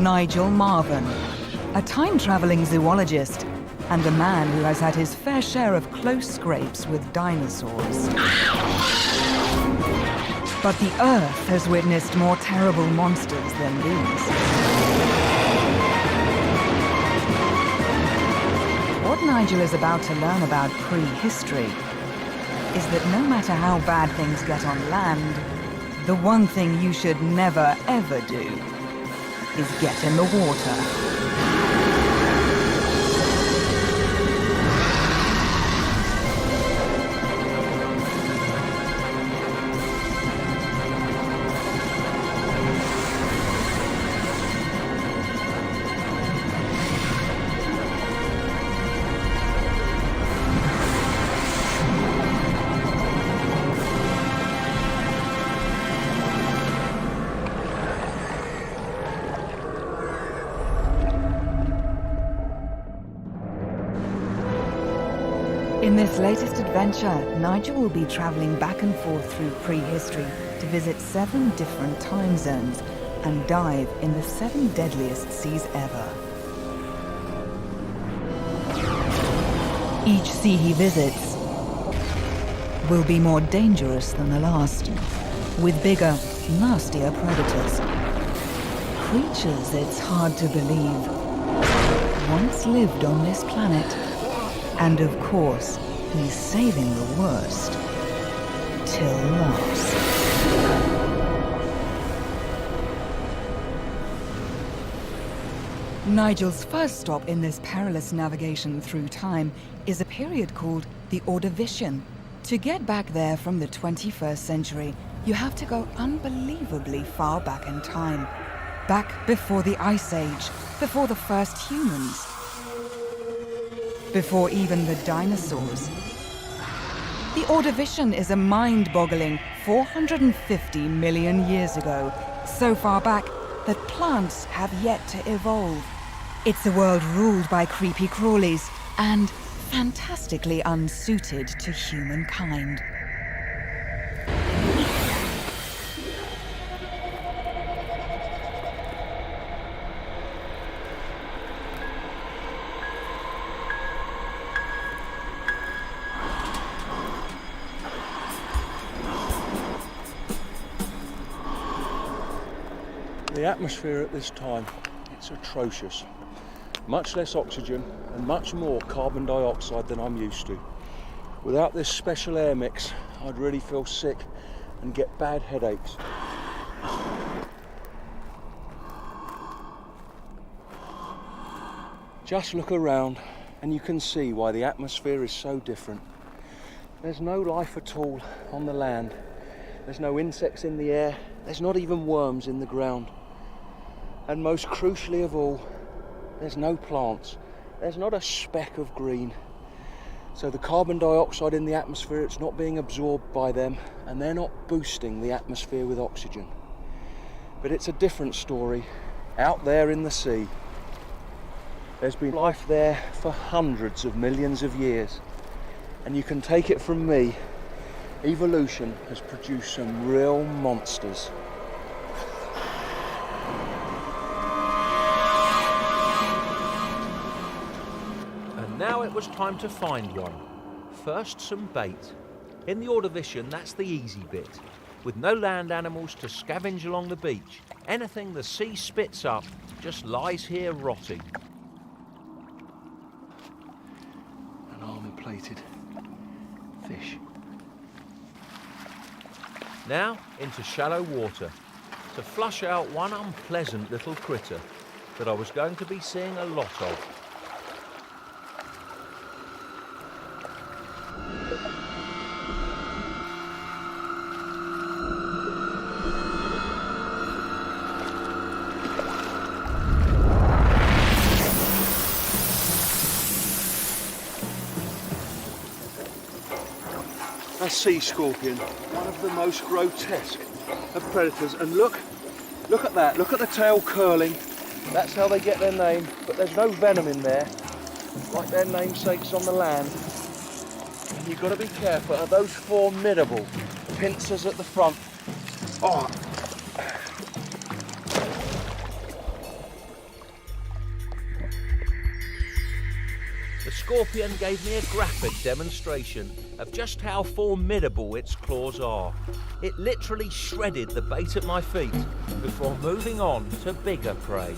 Nigel Marvin, a time-traveling zoologist and a man who has had his fair share of close scrapes with dinosaurs. But the Earth has witnessed more terrible monsters than these. What Nigel is about to learn about prehistory is that no matter how bad things get on land, the one thing you should never, ever do is get in the water. In this latest adventure, Nigel will be traveling back and forth through prehistory to visit 7 different time zones and dive in the 7 deadliest seas ever. Each sea he visits will be more dangerous than the last, with bigger, nastier predators. Creatures it's hard to believe once lived on this planet. And of course, he's saving the worst till last. Nigel's first stop in this perilous navigation through time is a period called the Ordovician. To get back there from the 21st century, you have to go unbelievably far back in time. Back before the Ice Age, before the first humans. Before even the dinosaurs. The Ordovician is a mind-boggling 450 million years ago, so far back that plants have yet to evolve. It's a world ruled by creepy crawlies and fantastically unsuited to humankind. The atmosphere at this time, it's atrocious. Much less oxygen and much more carbon dioxide than I'm used to. Without this special air mix, I'd really feel sick and get bad headaches. Just look around and you can see why the atmosphere is so different. There's no life at all on the land. There's no insects in the air. There's not even worms in the ground. And most crucially of all, there's no plants. There's not a speck of green. So the carbon dioxide in the atmosphere, it's not being absorbed by them, and they're not boosting the atmosphere with oxygen. But it's a different story out there in the sea. There's been life there for hundreds of millions of years. And you can take it from me, evolution has produced some real monsters. And now it was time to find one. First, some bait. In the Ordovician, that's the easy bit. With no land animals to scavenge along the beach, anything the sea spits up just lies here rotting. An armour-plated fish. Now into shallow water to flush out one unpleasant little critter that I was going to be seeing a lot of. A sea scorpion, one of the most grotesque of predators. And look at that, look at the tail curling. That's how they get their name, but there's no venom in there, like their namesakes on the land. And you've got to be careful of those formidable pincers at the front. Oh. scorpion gave me a graphic demonstration of just how formidable its claws are. It literally shredded the bait at my feet before moving on to bigger prey.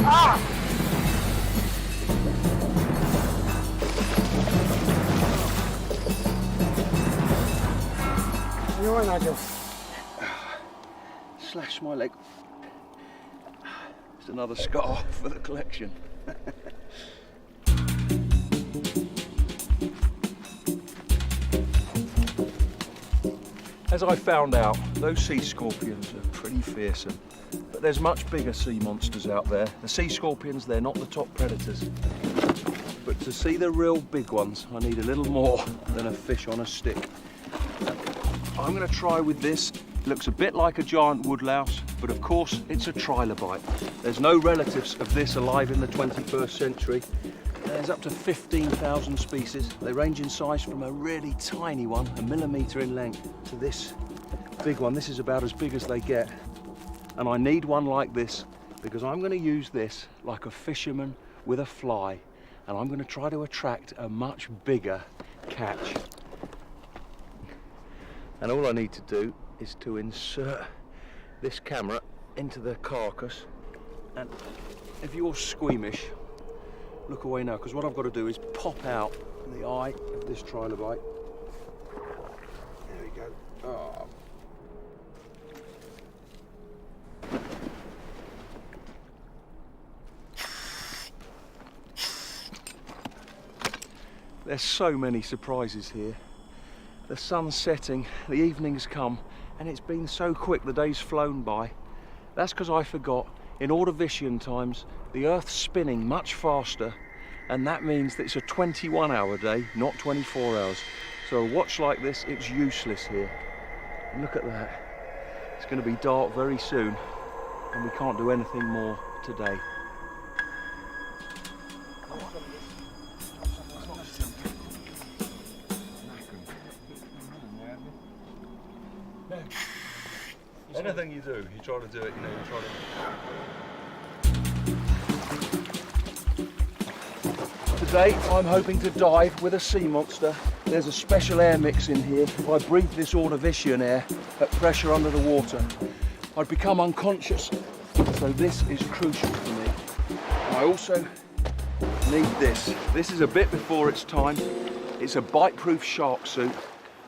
Ah! You all right, Nigel? Slash my leg. It's another scar for the collection. As I found out, those sea scorpions are pretty fearsome. But there's much bigger sea monsters out there. The sea scorpions, they're not the top predators. But to see the real big ones, I need a little more than a fish on a stick. I'm going to try with this. It looks a bit like a giant woodlouse, but of course it's a trilobite. There's no relatives of this alive in the 21st century. There's up to 15,000 species. They range in size from a really tiny one, a millimetre in length, to this big one. This is about as big as they get. And I need one like this because I'm going to use this like a fisherman with a fly, and I'm going to try to attract a much bigger catch. And all I need to do is to insert this camera into the carcass, and if you're squeamish, look away now, because what I've got to do is pop out the eye of this trilobite. There we go. Oh. There's so many surprises here. The sun's setting, the evening's come, and it's been so quick, the day's flown by. That's because I forgot, in Ordovician times, the Earth's spinning much faster, and that means that it's a 21-hour day, not 24 hours. So a watch like this, it's useless here. And look at that. It's going to be dark very soon, and we can't do anything more today. Anything you do, you try to do it, you know, you try to... Today, I'm hoping to dive with a sea monster. There's a special air mix in here. If I breathe this Ordovician air at pressure under the water, I'd become unconscious. So this is crucial for me. And I also need this. This is a bit before its time. It's a bite-proof shark suit.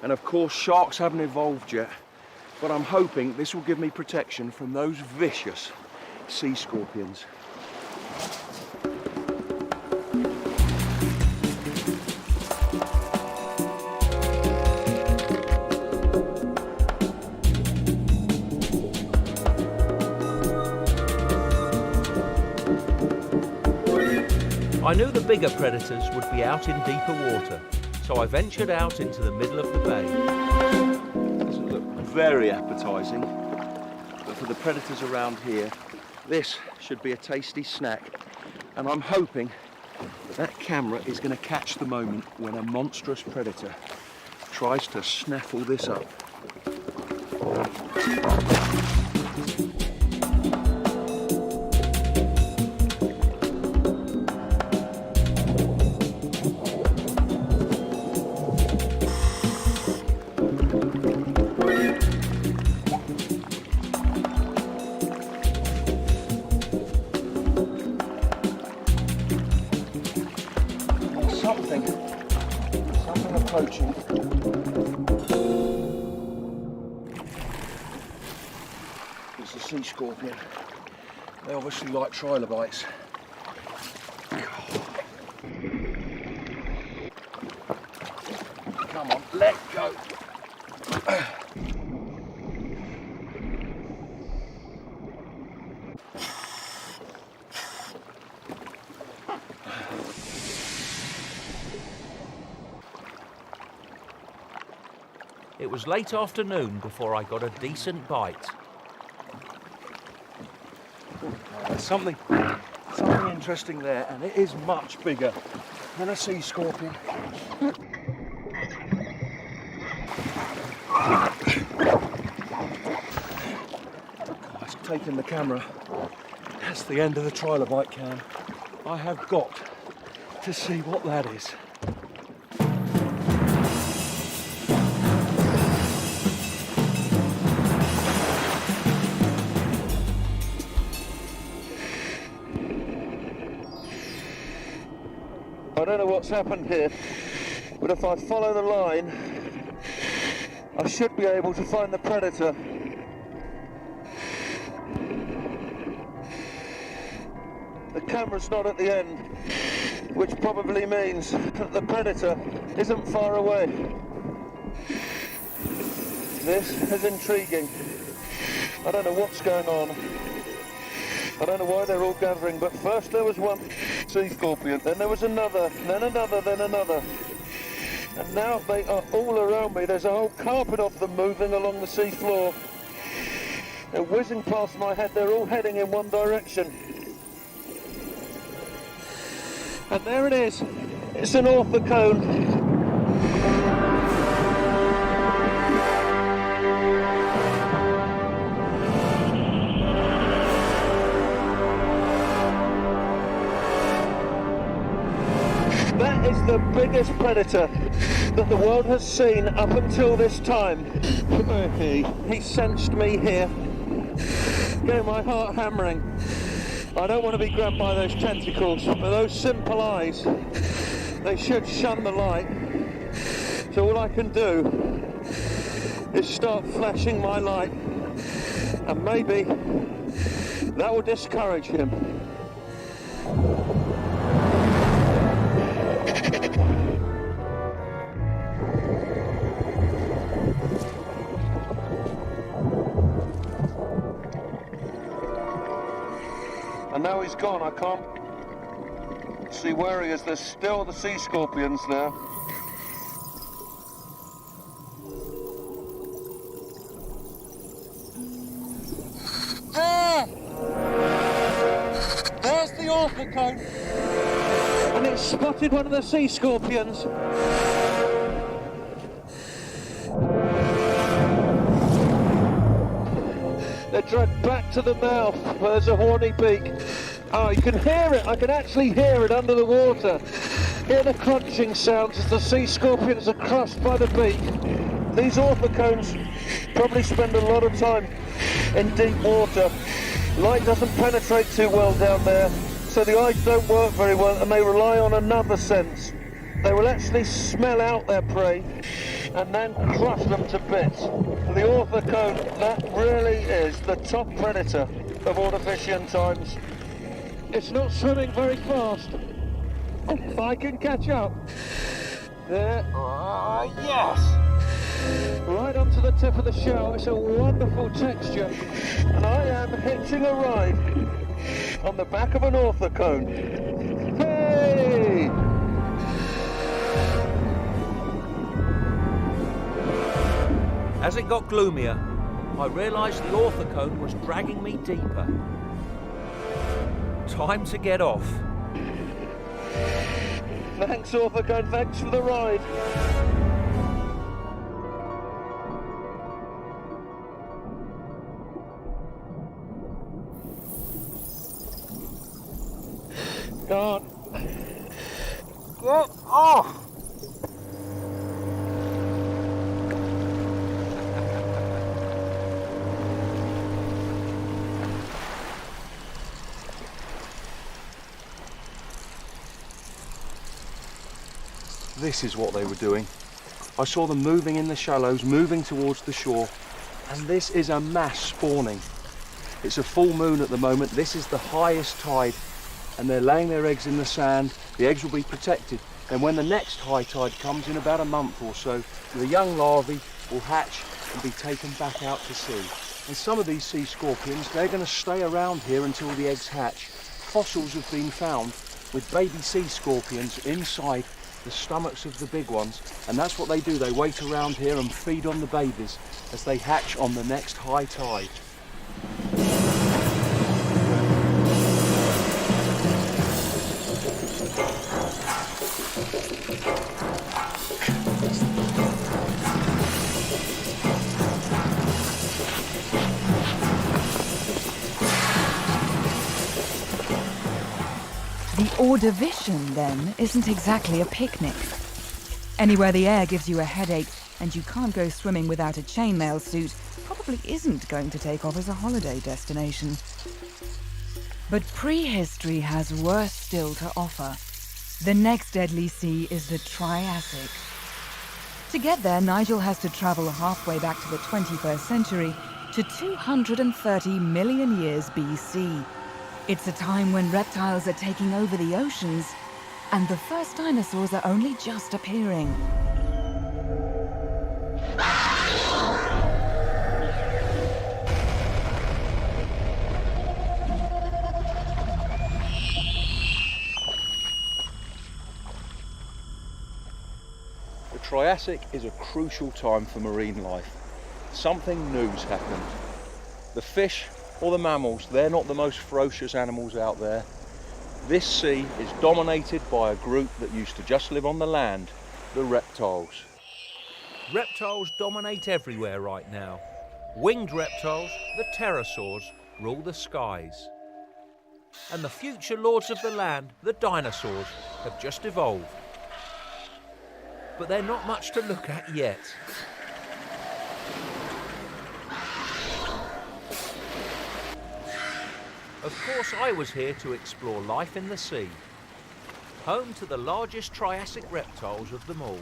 And of course, sharks haven't evolved yet. But I'm hoping this will give me protection from those vicious sea scorpions. I knew the bigger predators would be out in deeper water, so I ventured out into the middle of the bay. Very appetizing, but for the predators around here, this should be a tasty snack. And I'm hoping that camera is going to catch the moment when a monstrous predator tries to snaffle this up. Something approaching. It's a sea scorpion. They obviously like trilobites. Come on, let go. It was late afternoon before I got a decent bite. There's something interesting there, and it is much bigger than a sea scorpion. It's taken the camera. That's the end of the trilobite cam. I have got to see what that is. I don't know what's happened here, but if I follow the line, I should be able to find the predator. The camera's not at the end, which probably means that the predator isn't far away. This is intriguing. I don't know what's going on. I don't know why they're all gathering, but first there was one sea scorpion, then there was another, then another, then another. And now they are all around me. There's a whole carpet of them moving along the sea floor. They're whizzing past my head. They're all heading in one direction. And there it is. It's an orthocone. That is the biggest predator that the world has seen up until this time. He sensed me here, getting my heart hammering. I don't want to be grabbed by those tentacles, but those simple eyes, they should shun the light. So all I can do is start flashing my light, and maybe that will discourage him. And now he's gone. I can't see where he is. There's still the sea scorpions there. There! There's the orthocone. And it's spotted one of the sea scorpions. They're dragged back to the mouth where there's a horny beak. Oh, you can hear it. I can actually hear it under the water. Hear the crunching sounds as the sea scorpions are crushed by the beak. These orthocones probably spend a lot of time in deep water. Light doesn't penetrate too well down there, so the eyes don't work very well, and they rely on another sense. They will actually smell out their prey and then crush them to bits. The orthocone, that really is the top predator of Ordovician times. It's not swimming very fast. If I can catch up. There. Yes! Right onto the tip of the shell. It's a wonderful texture. And I am hitching a ride on the back of an orthocone. Hey! As it got gloomier, I realised the orthocone was dragging me deeper. Time to get off. Thanks, orthocone. Thanks for the ride. Go on. Get off! This is what they were doing. I saw them moving in the shallows, moving towards the shore, and this is a mass spawning. It's a full moon at the moment. This is the highest tide, and they're laying their eggs in the sand. The eggs will be protected. Then when the next high tide comes in about a month or so, the young larvae will hatch and be taken back out to sea. And some of these sea scorpions, they're going to stay around here until the eggs hatch. Fossils have been found with baby sea scorpions inside the stomachs of the big ones, and that's what they do. They wait around here and feed on the babies as they hatch on the next high tide. The Ordovician, then, isn't exactly a picnic. Anywhere the air gives you a headache and you can't go swimming without a chainmail suit probably isn't going to take off as a holiday destination. But prehistory has worse still to offer. The next deadly sea is the Triassic. To get there, Nigel has to travel halfway back to the 21st century to 230 million years BC. It's a time when reptiles are taking over the oceans and the first dinosaurs are only just appearing. The Triassic is a crucial time for marine life. Something new's happened. The fish or the mammals, they're not the most ferocious animals out there. This sea is dominated by a group that used to just live on the land, the reptiles. Reptiles dominate everywhere right now. Winged reptiles, the pterosaurs, rule the skies. And the future lords of the land, the dinosaurs, have just evolved. But they're not much to look at yet. Of course, I was here to explore life in the sea, home to the largest Triassic reptiles of them all.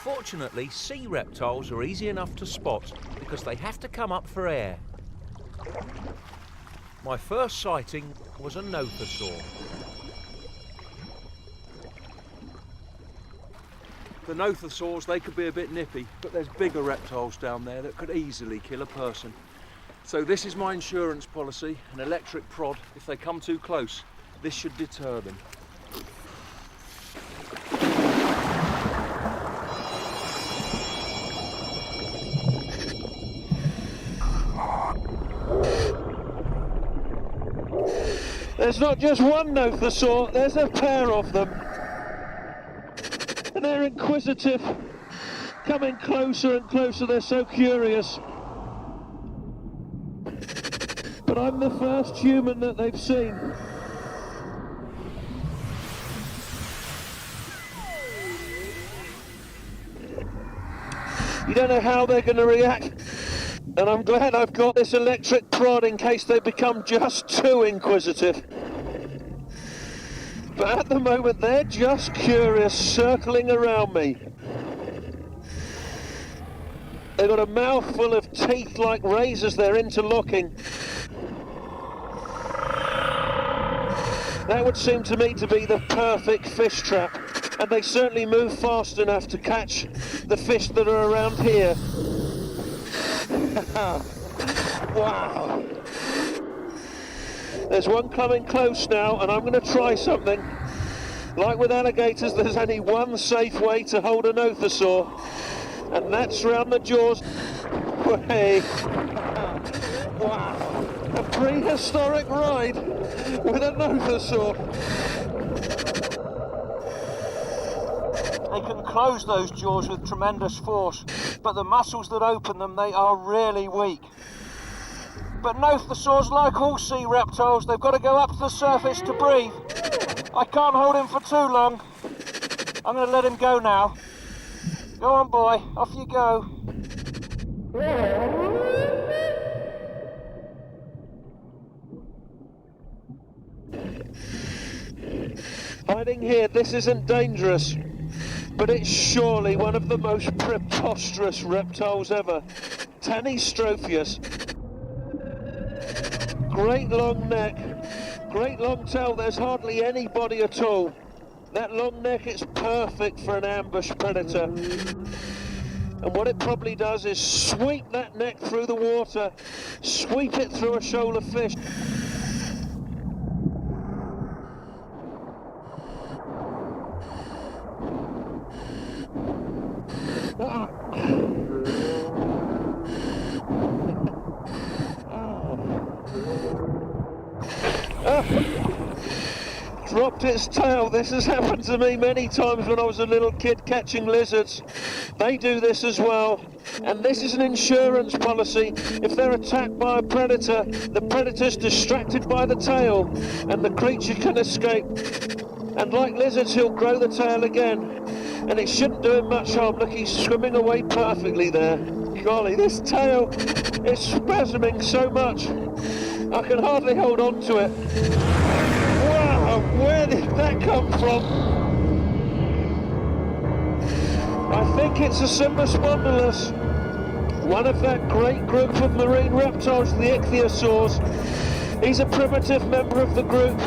Fortunately, sea reptiles are easy enough to spot because they have to come up for air. My first sighting was a nothosaur. The nothosaurs, they could be a bit nippy, but there's bigger reptiles down there that could easily kill a person. So this is my insurance policy, an electric prod. If they come too close, this should deter them. There's not just one nothosaur, there's a pair of them. And they're inquisitive, coming closer and closer, they're so curious. But I'm the first human that they've seen. You don't know how they're going to react, and I'm glad I've got this electric prod in case they become just too inquisitive. But at the moment they're just curious, circling around me. They've got a mouthful of teeth like razors, they're interlocking. That would seem to me to be the perfect fish trap, and they certainly move fast enough to catch the fish that are around here. Wow! There's one coming close now, and I'm going to try something. Like with alligators, there's only one safe way to hold a nothosaur, and that's round the jaws. Hey! Wow! A prehistoric ride with a nothosaur. They can close those jaws with tremendous force, but the muscles that open them, they are really weak. But nothosaurs, like all sea reptiles, they've got to go up to the surface to breathe. I can't hold him for too long. I'm going to let him go now. Go on, boy, off you go. Hiding here, this isn't dangerous, but it's surely one of the most preposterous reptiles ever. Tanystropheus. Great long neck, great long tail, there's hardly any body at all. That long neck is perfect for an ambush predator. And what it probably does is sweep that neck through the water, sweep it through a shoal of fish. dropped its tail. This has happened to me many times when I was a little kid catching lizards. They do this as well. And this is an insurance policy. If they're attacked by a predator, the predator's distracted by the tail and the creature can escape. And like lizards, he'll grow the tail again. And it shouldn't do him much harm. Look, he's swimming away perfectly there. Golly, this tail is spasming so much. I can hardly hold on to it. Wow, where did that come from? I think it's a Symbospondylus, one of that great group of marine reptiles, the ichthyosaurs. He's a primitive member of the group,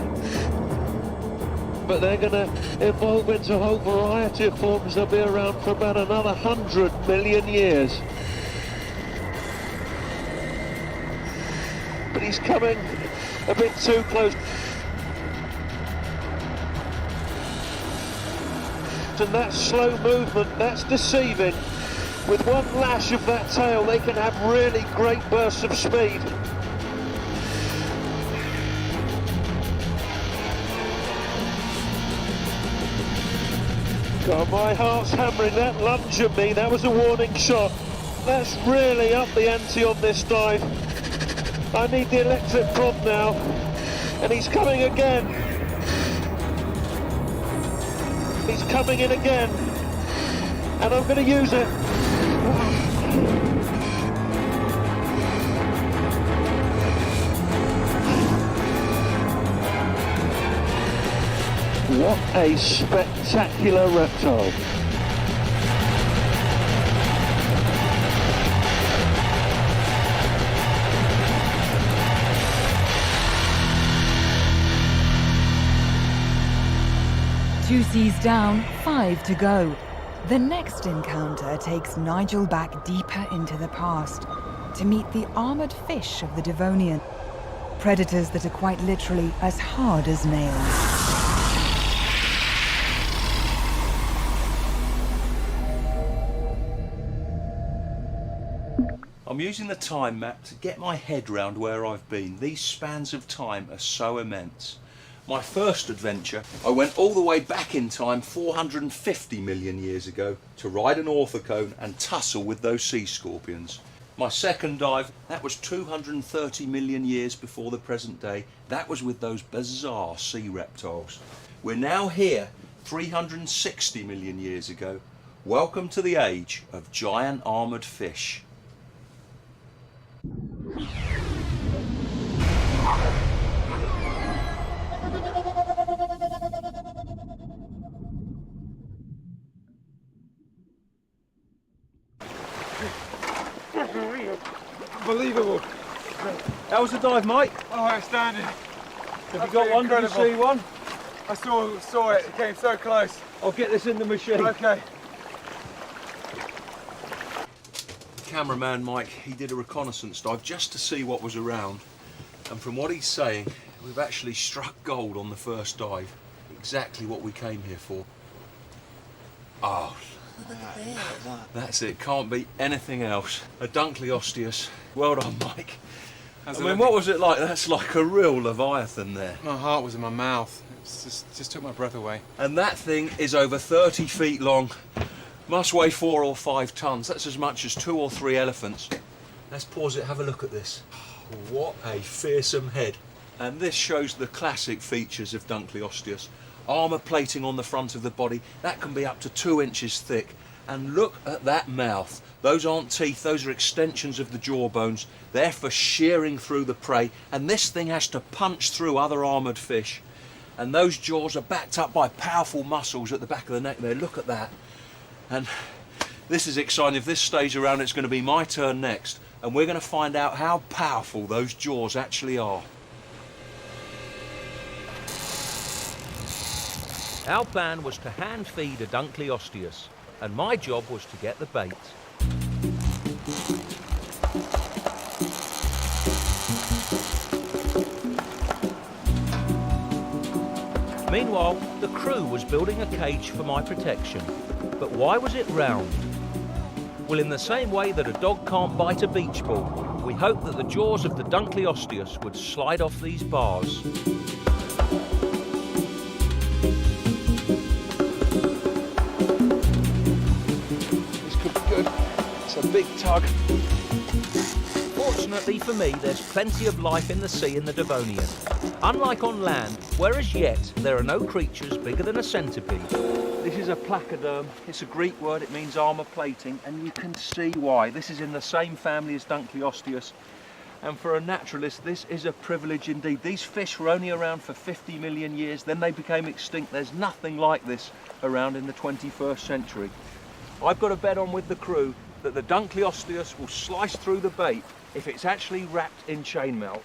but they're going to evolve into a whole variety of forms. They'll be around for about another 100 million years. But he's coming a bit too close. And that slow movement, that's deceiving. With one lash of that tail, they can have really great bursts of speed. God, my heart's hammering. That lunge at me, that was a warning shot. That's really up the ante on this dive. I need the electric prod now. And he's coming again. He's coming in again. And I'm going to use it. What a spectacular reptile. Two seas down, 5 to go. The next encounter takes Nigel back deeper into the past to meet the armored fish of the Devonian. Predators that are quite literally as hard as nails. I'm using the time map to get my head round where I've been. These spans of time are so immense. My first adventure, I went all the way back in time 450 million years ago to ride an orthocone and tussle with those sea scorpions. My second dive, that was 230 million years before the present day. That was with those bizarre sea reptiles. We're now here 360 million years ago. Welcome to the age of giant armoured fish. Unbelievable. How was the dive, Mike? Oh, outstanding. Have you got one? Did you see one? I saw it. It came so close. I'll get this in the machine. Okay. Cameraman Mike, he did a reconnaissance dive just to see what was around, and from what he's saying, we've actually struck gold on the first dive. Exactly what we came here for. Oh, Look at this. that's it. Can't be anything else. A Dunkleosteus. Well done, Mike. I How's it mean, looking? what was it like? That's like a real Leviathan there. My heart was in my mouth. It just took my breath away. And that thing is over 30 feet long. Must weigh 4 or 5 tons. That's as much as 2 or 3 elephants. Let's pause it, have a look at this. What a fearsome head. And this shows the classic features of Dunkleosteus. Armour plating on the front of the body, that can be up to 2 inches thick. And look at that mouth. Those aren't teeth, those are extensions of the jawbones. They're for shearing through the prey, and this thing has to punch through other armoured fish. And those jaws are backed up by powerful muscles at the back of the neck there. Look at that. And this is exciting. If this stays around, it's going to be my turn next, and we're going to find out how powerful those jaws actually are. Our plan was to hand feed a Dunkleosteus, and my job was to get the bait. Meanwhile, the crew was building a cage for my protection. But why was it round? Well, in the same way that a dog can't bite a beach ball, we hoped that the jaws of the Dunkleosteus would slide off these bars. a big tug. Fortunately for me, there's plenty of life in the sea in the Devonian. Unlike on land, where as yet there are no creatures bigger than a centipede. This is a placoderm. It's a Greek word, it means armour plating, and you can see why. This is in the same family as Dunkleosteus, and for a naturalist this is a privilege indeed. These fish were only around for 50 million years, then they became extinct. There's nothing like this around in the 21st century. I've got to bet on with the crew that the Dunkleosteus will slice through the bait if it's actually wrapped in chainmail.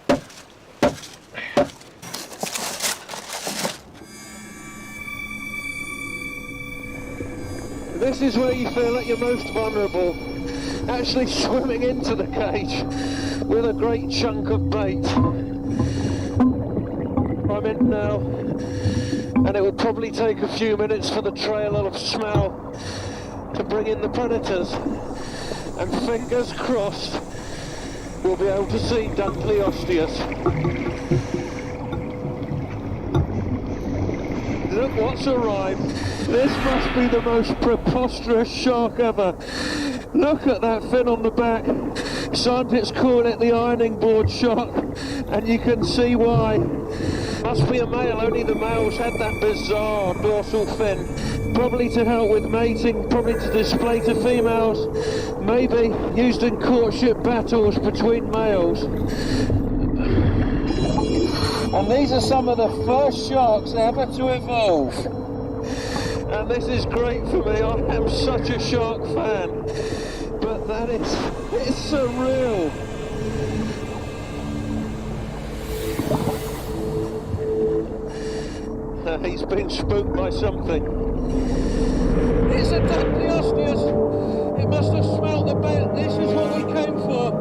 This is where you feel at your most vulnerable, actually swimming into the cage with a great chunk of bait. I'm in now, and it will probably take a few minutes for the trail of smell to bring in the predators, and fingers crossed we'll be able to see Dunkleosteus. Look what's arrived. This must be the most preposterous shark ever. Look at that fin on the back. Scientists call it the ironing board shark, and you can see why. Must be a male, only the males had that bizarre dorsal fin. Probably to help with mating, probably to display to females, maybe used in courtship battles between males. And these are some of the first sharks ever to evolve. And this is great for me, I am such a shark fan. But it's surreal. He's been spooked by something. It's a Dunkleosteus. It must have smelt the bait. This is what we came for.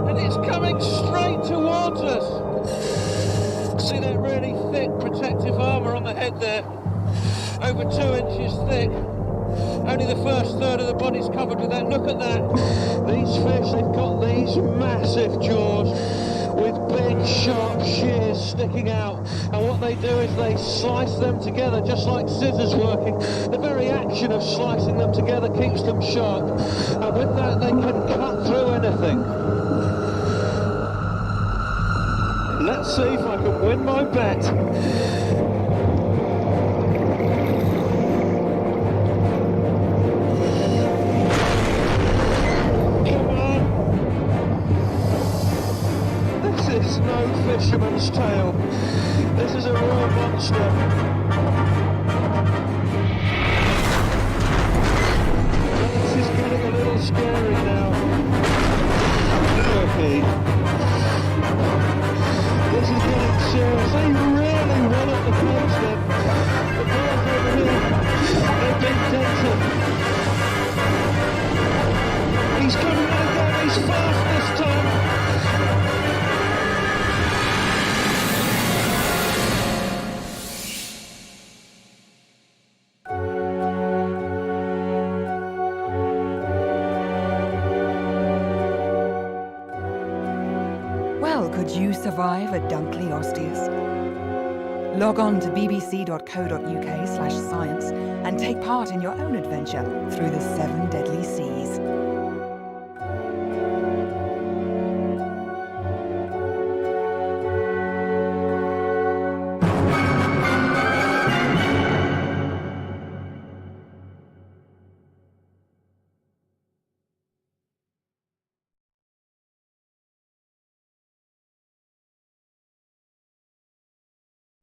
And it's coming straight towards us. See that really thick protective armour on the head there? Over 2 inches thick. Only the first third of the body's covered with that. Look at that. These fish, they've got these massive jaws with big sharp shears sticking out, and what they do is they slice them together just like scissors working. The very action of slicing them together keeps them sharp, and with that they can cut through anything. Let's see if I can win my bet. This is no fisherman's tale. This is a real monster. This is getting a little scary now. Okay. This is getting serious. They really run at the coast then. The birds over here, they've been dented. He's coming in again. He's fast this time. Well, could you survive a Dunkleosteus? Log on to bbc.co.uk/science and take part in your own adventure through the 7 deadly seas.